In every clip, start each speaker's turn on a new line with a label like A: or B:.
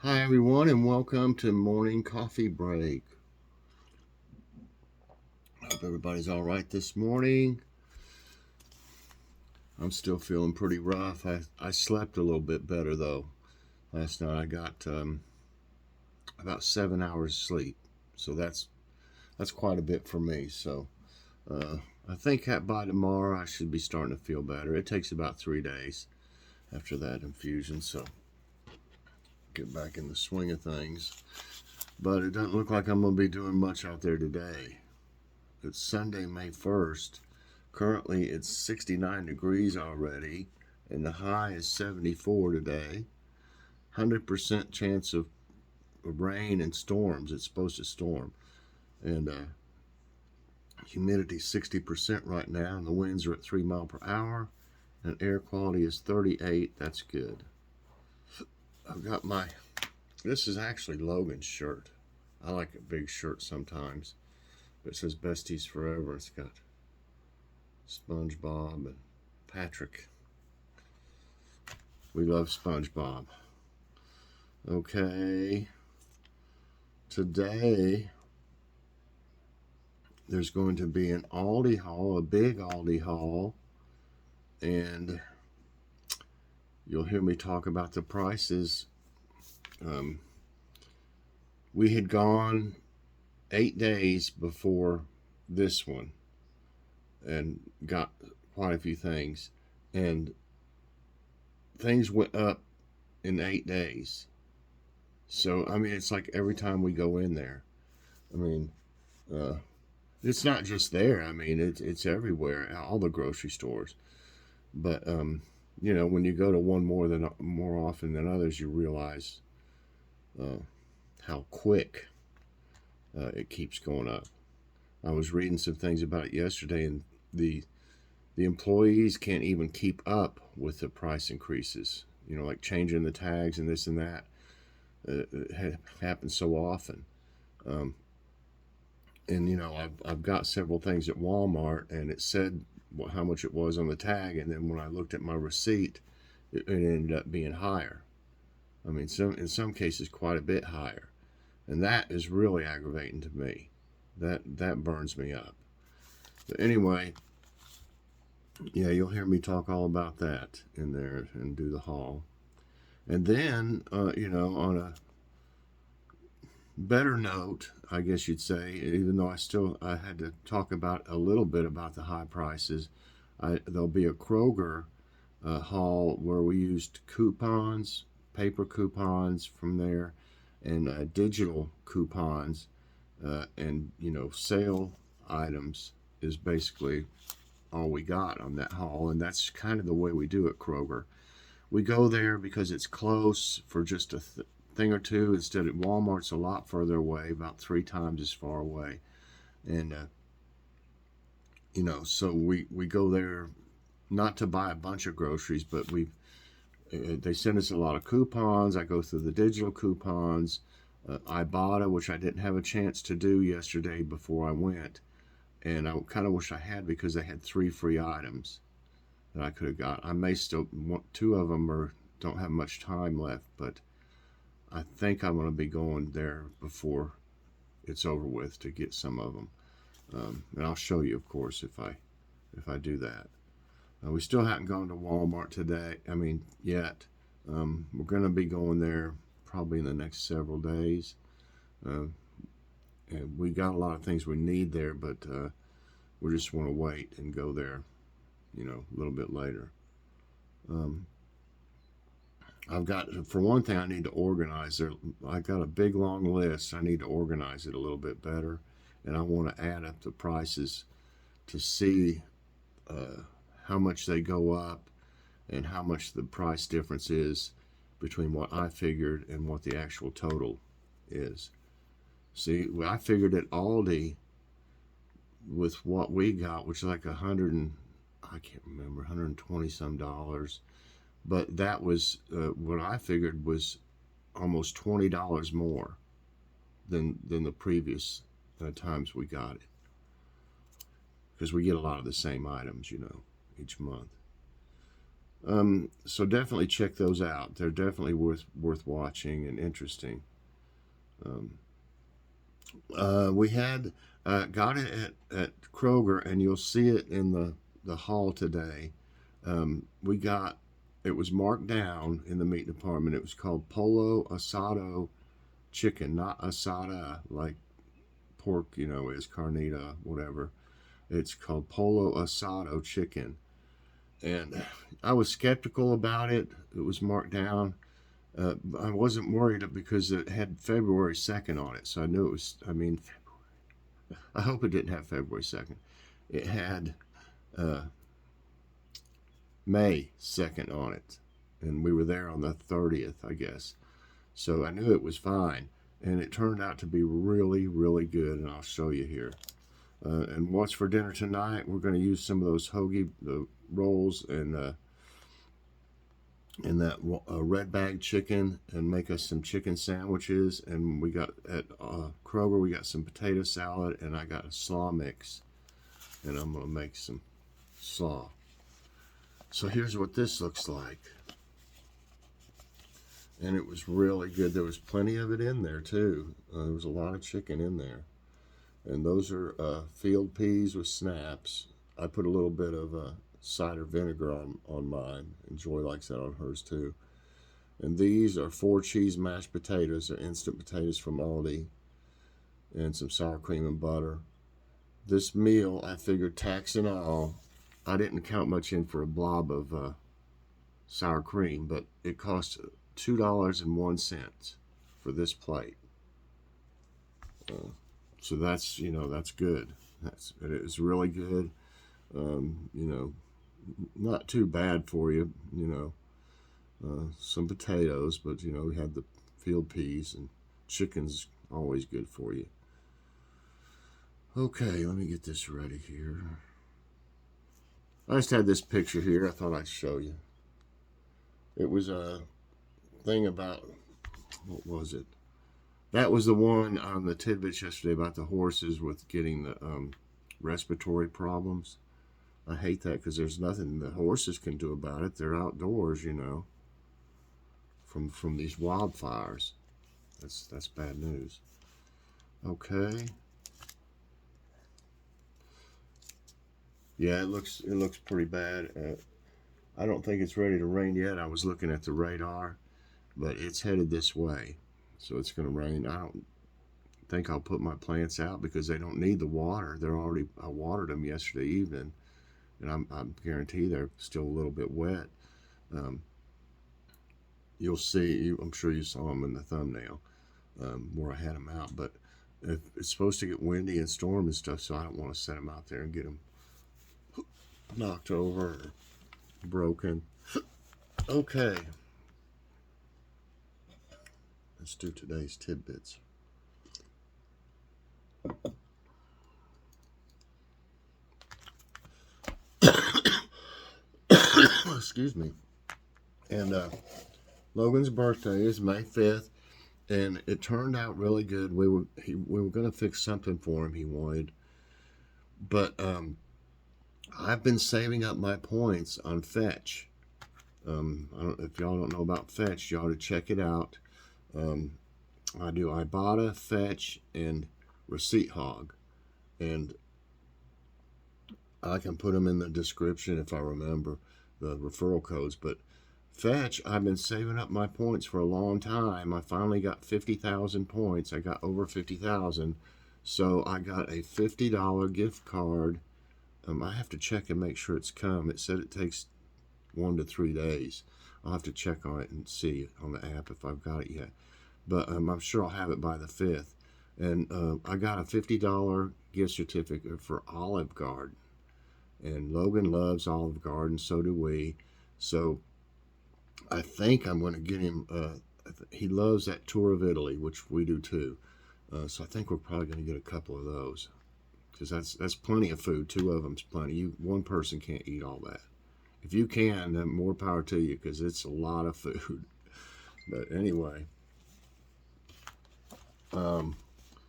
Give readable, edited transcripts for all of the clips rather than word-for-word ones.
A: Hi, everyone, and welcome to Morning Coffee Break. Hope everybody's all right this morning. I'm still feeling pretty rough. I slept a little bit better, though. Last night I got about 7 hours sleep, so that's quite a bit for me. So I think that by tomorrow I should be starting to feel better. It takes about 3 days after that infusion, so get back in the swing of things. But it doesn't look like I'm going to be doing much out there today. It's Sunday, May 1st. Currently, it's 69 degrees already, and the high is 74 today. 100% chance of rain and storms. It's supposed to storm. And humidity 60% right now, and the winds are at 3 miles per hour, and air quality is 38. That's good. I've got this is actually Logan's shirt. I like a big shirt sometimes. It says Besties Forever. It's got SpongeBob and Patrick. We love SpongeBob. Okay. Today, there's going to be an Aldi haul, a big Aldi haul, and you'll hear me talk about the prices. We had gone 8 days before this one and got quite a few things, and things went up in 8 days. So, I mean, it's like every time we go in there, I mean, it's not just there. I mean, it's everywhere, all the grocery stores. But when you go to one more often than others, you realize how quick it keeps going up. I was reading some things about it yesterday, and the employees can't even keep up with the price increases. Like changing the tags and this and that. It happens so often. And I've got several things at Walmart, and it said how much it was on the tag, and then when I looked at my receipt, it ended up being higher. I mean, in some cases, quite a bit higher, and that is really aggravating to me. That burns me up. But anyway, yeah, you'll hear me talk all about that in there and do the haul, and then on a better note, I guess you'd say, even though I had to talk about a little bit about the high prices, there'll be a Kroger haul where we used coupons, paper coupons from there, and digital coupons, and sale items is basically all we got on that haul, and that's kind of the way we do it, Kroger. We go there because it's close for just a thing or two. Instead, at Walmart's a lot further away, about 3 times as far away, and so we go there not to buy a bunch of groceries, but they send us a lot of coupons. I go through the digital coupons, Ibotta, which I didn't have a chance to do yesterday before I went, and I kind of wish I had, because they had 3 free items that I could have got. I may still want 2 of them, or don't have much time left, but I think I'm going to be going there before it's over with to get some of them, and I'll show you, of course, if I do that. We still haven't gone to Walmart today. I mean, yet. We're going to be going there probably in the next several days. And we got a lot of things we need there, but we just want to wait and go there, a little bit later. For one thing, I need to organize. I got a big long list. I need to organize it a little bit better, and I want to add up the prices to see how much they go up and how much the price difference is between what I figured and what the actual total is. See, I figured at Aldi with what we got, which is like I can't remember, $120 some, but that was what I figured was almost $20 more than the previous times we got it, because we get a lot of the same items, each month. So definitely check those out. They're definitely worth watching and interesting. Um, we had got it at Kroger, and you'll see it in the haul today. We got it was marked down in the meat department. It was called Polo Asado chicken, not asada like pork, is carnita, whatever. It's called Polo Asado chicken. And I was skeptical about it. It was marked down. I wasn't worried because it had February 2nd on it. So I knew it was, I hope it didn't have February 2nd. It had uh, May 2nd on it. And we were there on the 30th, I guess. So I knew it was fine. And it turned out to be really, really good. And I'll show you here. And what's for dinner tonight? We're going to use some of those hoagie rolls and that red bag chicken and make us some chicken sandwiches. And we got at Kroger, we got some potato salad, and I got a slaw mix. And I'm going to make some slaw. So here's what this looks like. And it was really good. There was plenty of it in there too. There was a lot of chicken in there. And those are field peas with snaps. I put a little bit of cider vinegar on mine. And Joy likes that on hers too. And these are 4 cheese mashed potatoes. They're instant potatoes from Aldi. And some sour cream and butter. This meal, I figured tax and all, I didn't count much in for a blob of sour cream, but it cost $2.01 for this plate. So that's, that's good. It is really good. Not too bad for you, some potatoes, but, we had the field peas, and chicken's always good for you. Okay, let me get this ready here. I just had this picture here I thought I'd show you. It was a thing about, what was it? That was the one on the Tidbits yesterday about the horses with getting the respiratory problems. I hate that because there's nothing the horses can do about it. They're outdoors, from these wildfires. That's bad news. Okay. Yeah, it looks pretty bad. I don't think it's ready to rain yet. I was looking at the radar, but it's headed this way. So it's going to rain. I don't think I'll put my plants out because they don't need the water. I watered them yesterday evening, and I guarantee they're still a little bit wet. You'll see, I'm sure you saw them in the thumbnail where I had them out, but it's supposed to get windy and storm and stuff, so I don't want to set them out there and get them knocked over or broken. Okay. Let's do today's tidbits. Excuse me. And Logan's birthday is May 5th, and it turned out really good. We were going to fix something for him he wanted, but I've been saving up my points on Fetch. If y'all don't know about Fetch, you ought to check it out. I do Ibotta, Fetch, and Receipt Hog, and I can put them in the description if I remember the referral codes. But Fetch, I've been saving up my points for a long time. I finally got 50,000 points. I got over 50,000, so I got a $50 gift card. I have to check and make sure it's come. It said it takes 1 to 3 days. I'll have to check on it and see on the app if I've got it yet. But I'm sure I'll have it by the 5th. And I got a $50 gift certificate for Olive Garden. And Logan loves Olive Garden, so do we. So I think I'm going to get him, he loves that tour of Italy, which we do too. So I think we're probably going to get a couple of those. Because that's plenty of food. 2 of them's plenty. One person can't eat all that. If you can, then more power to you, because it's a lot of food. But anyway,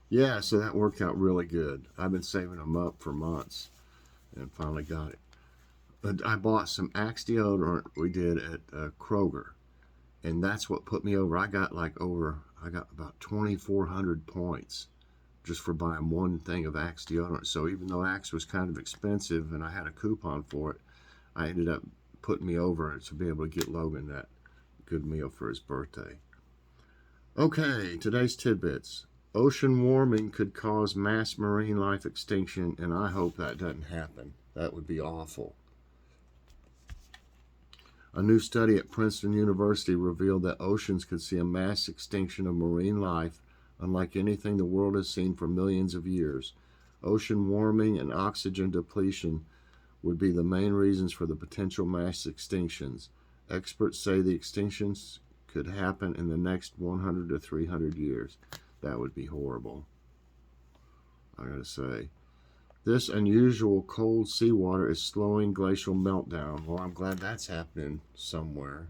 A: yeah, so that worked out really good. I've been saving them up for months and finally got it. I bought some Axe deodorant we did at Kroger, and that's what put me over. I got about 2,400 points just for buying one thing of Axe deodorant. So even though Axe was kind of expensive and I had a coupon for it, I ended up putting me over to be able to get Logan that good meal for his birthday. Okay, today's tidbits. Ocean warming could cause mass marine life extinction, and I hope that doesn't happen. That would be awful. A new study at Princeton University revealed that oceans could see a mass extinction of marine life unlike anything the world has seen for millions of years. Ocean warming and oxygen depletion would be the main reasons for the potential mass extinctions. Experts say the extinctions could happen in the next 100 to 300 years. That would be horrible, I gotta say. This unusual cold seawater is slowing glacial meltdown. Well, I'm glad that's happening somewhere.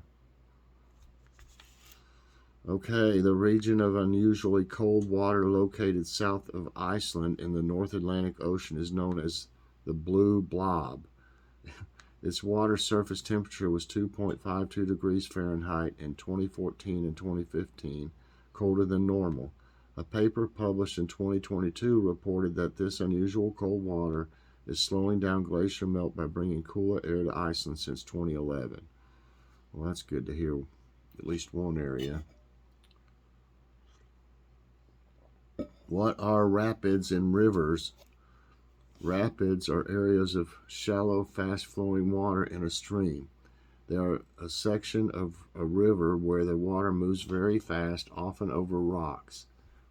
A: Okay, the region of unusually cold water located south of Iceland in the North Atlantic Ocean is known as the Blue Blob. Its water surface temperature was 2.52 degrees Fahrenheit in 2014 and 2015, colder than normal. A paper published in 2022 reported that this unusual cold water is slowing down glacier melt by bringing cooler air to Iceland since 2011. Well, that's good to hear, at least one area. What are rapids and rivers? Rapids are areas of shallow, fast-flowing water in a stream. They are a section of a river where the water moves very fast, often over rocks.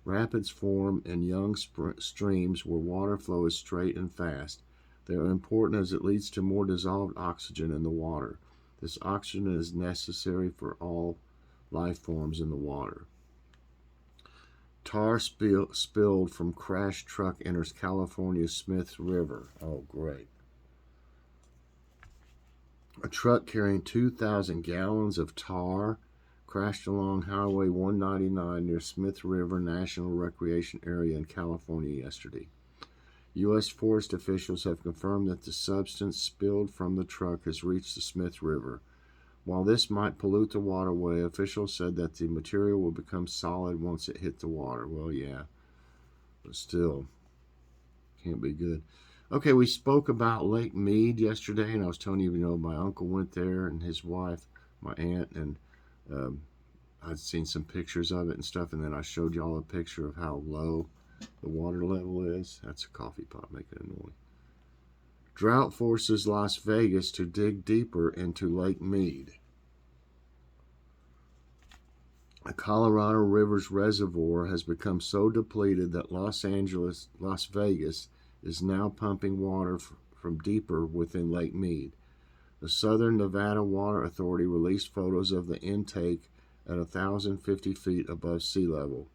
A: Rapids form in young streams where water flow is straight and fast. They are important as it leads to more dissolved oxygen in the water. This oxygen is necessary for all life forms in the water. Tar spilled from crashed truck enters California's Smith River. Oh, great. A truck carrying 2,000 gallons of tar crashed along Highway 199 near Smith River National Recreation Area in California yesterday. U.S. forest officials have confirmed that the substance spilled from the truck has reached the Smith River. While this might pollute the waterway, officials said that the material will become solid once it hit the water. Well, yeah, but still, can't be good. Okay, we spoke about Lake Mead yesterday, and I was telling you, my uncle went there and his wife, my aunt, and I'd seen some pictures of it and stuff, and then I showed y'all a picture of how low the water level is. That's a coffee pot making a noise. Drought forces Las Vegas to dig deeper into Lake Mead. The Colorado River's reservoir has become so depleted that Las Vegas is now pumping water from deeper within Lake Mead. The Southern Nevada Water Authority released photos of the intake at 1,050 feet above sea level.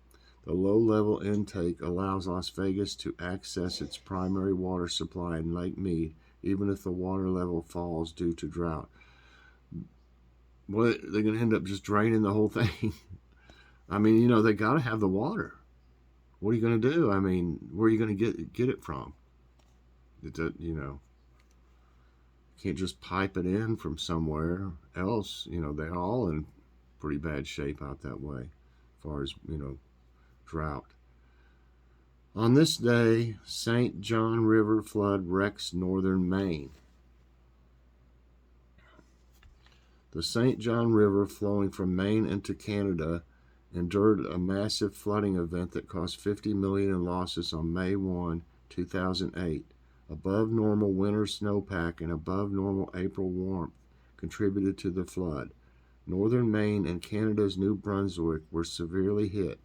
A: The low-level intake allows Las Vegas to access its primary water supply in Lake Mead, even if the water level falls due to drought. Well, they're going to end up just draining the whole thing. I mean, they got to have the water. What are you going to do? I mean, where are you going to get it from? Can't just pipe it in from somewhere else. They're all in pretty bad shape out that way, as far as, drought. On this day, St. John River flood wrecks northern Maine. The St. John River, flowing from Maine into Canada, endured a massive flooding event that caused $50 million in losses on May 1, 2008. Above normal winter snowpack and above normal April warmth contributed to the flood. Northern Maine and Canada's New Brunswick were severely hit.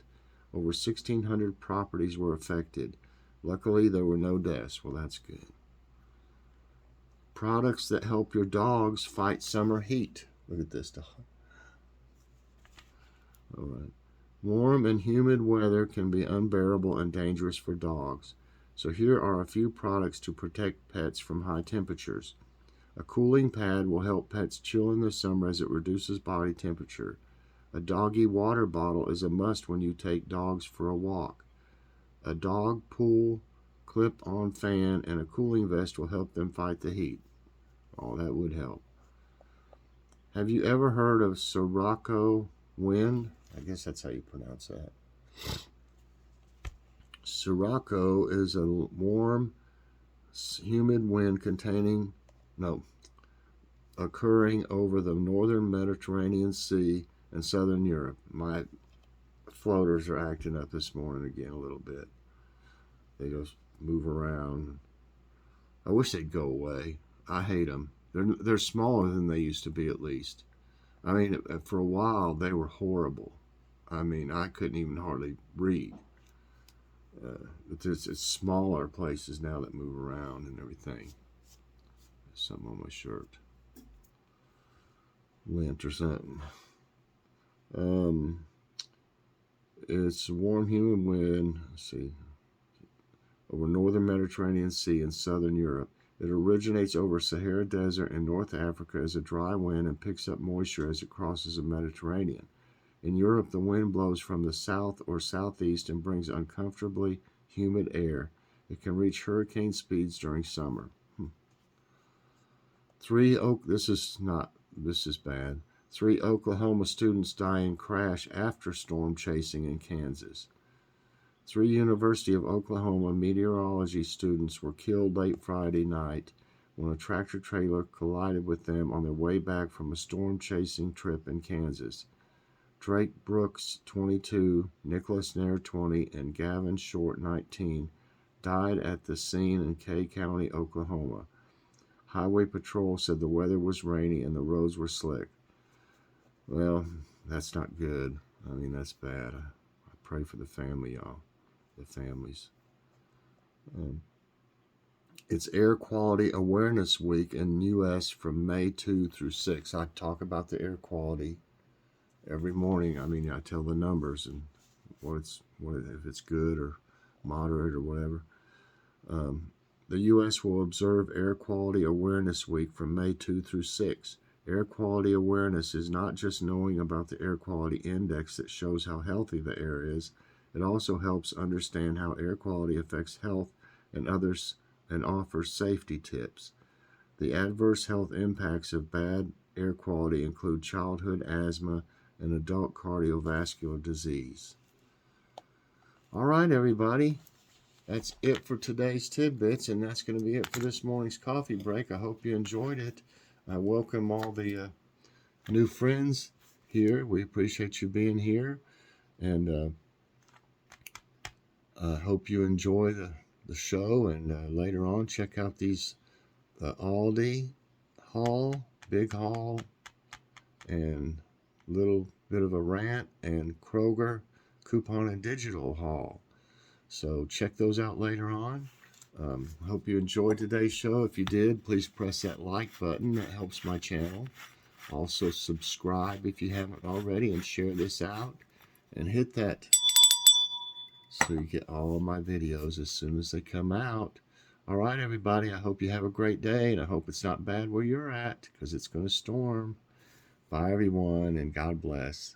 A: Over 1,600 properties were affected. Luckily, there were no deaths. Well, that's good. Products that help your dogs fight summer heat. Look at this dog. All right. Warm and humid weather can be unbearable and dangerous for dogs. So here are a few products to protect pets from high temperatures. A cooling pad will help pets chill in the summer as it reduces body temperature. A doggy water bottle is a must when you take dogs for a walk. A dog pool, clip-on fan, and a cooling vest will help them fight the heat. Oh, that would help. Have you ever heard of Sirocco wind? I guess that's how you pronounce that. Sirocco is a warm, humid wind occurring over the northern Mediterranean Sea and southern Europe. My floaters are acting up this morning again a little bit. They just move around. I wish they'd go away. I hate them. They're smaller than they used to be, at least. I mean, for a while they were horrible. I mean, I couldn't even hardly read. But it's smaller places now that move around and everything. There's something on my shirt. Lint or something. It's a warm, humid wind. Let's see. Over northern Mediterranean Sea and southern Europe. It originates over Sahara Desert in North Africa as a dry wind and picks up moisture as it crosses the Mediterranean. In Europe, the wind blows from the south or southeast and brings uncomfortably humid air. It can reach hurricane speeds during summer. This is bad. 3 Oklahoma students die in crash after storm chasing in Kansas. 3 University of Oklahoma meteorology students were killed late Friday night when a tractor trailer collided with them on their way back from a storm chasing trip in Kansas. Drake Brooks, 22, Nicholas Nair, 20, and Gavin Short, 19, died at the scene in Kay County, Oklahoma. Highway Patrol said the weather was rainy and the roads were slick. Well, that's not good. I mean, that's bad. I pray for the family, y'all. The families. It's Air Quality Awareness Week in U.S. from May 2 through 6. I talk about the air quality every morning. I mean, I tell the numbers and if it's good or moderate or whatever. The U.S. will observe Air Quality Awareness Week from May 2 through 6. Air quality awareness is not just knowing about the air quality index that shows how healthy the air is. It also helps understand how air quality affects health and others and offers safety tips. The adverse health impacts of bad air quality include childhood asthma and adult cardiovascular disease. All right, everybody. That's it for today's tidbits, and that's going to be it for this morning's coffee break. I hope you enjoyed it. I welcome all the new friends here. We appreciate you being here, and I hope you enjoy the show. And later on, check out these Aldi haul, big haul, and little bit of a rant, and Kroger coupon and digital haul. So check those out later on. Hope you enjoyed today's show. If you did, please press that like button. That helps my channel. Also subscribe if you haven't already, and share this out. And hit that so you get all of my videos as soon as they come out. All right, everybody. I hope you have a great day, and I hope it's not bad where you're at, because it's going to storm. Bye, everyone, and God bless.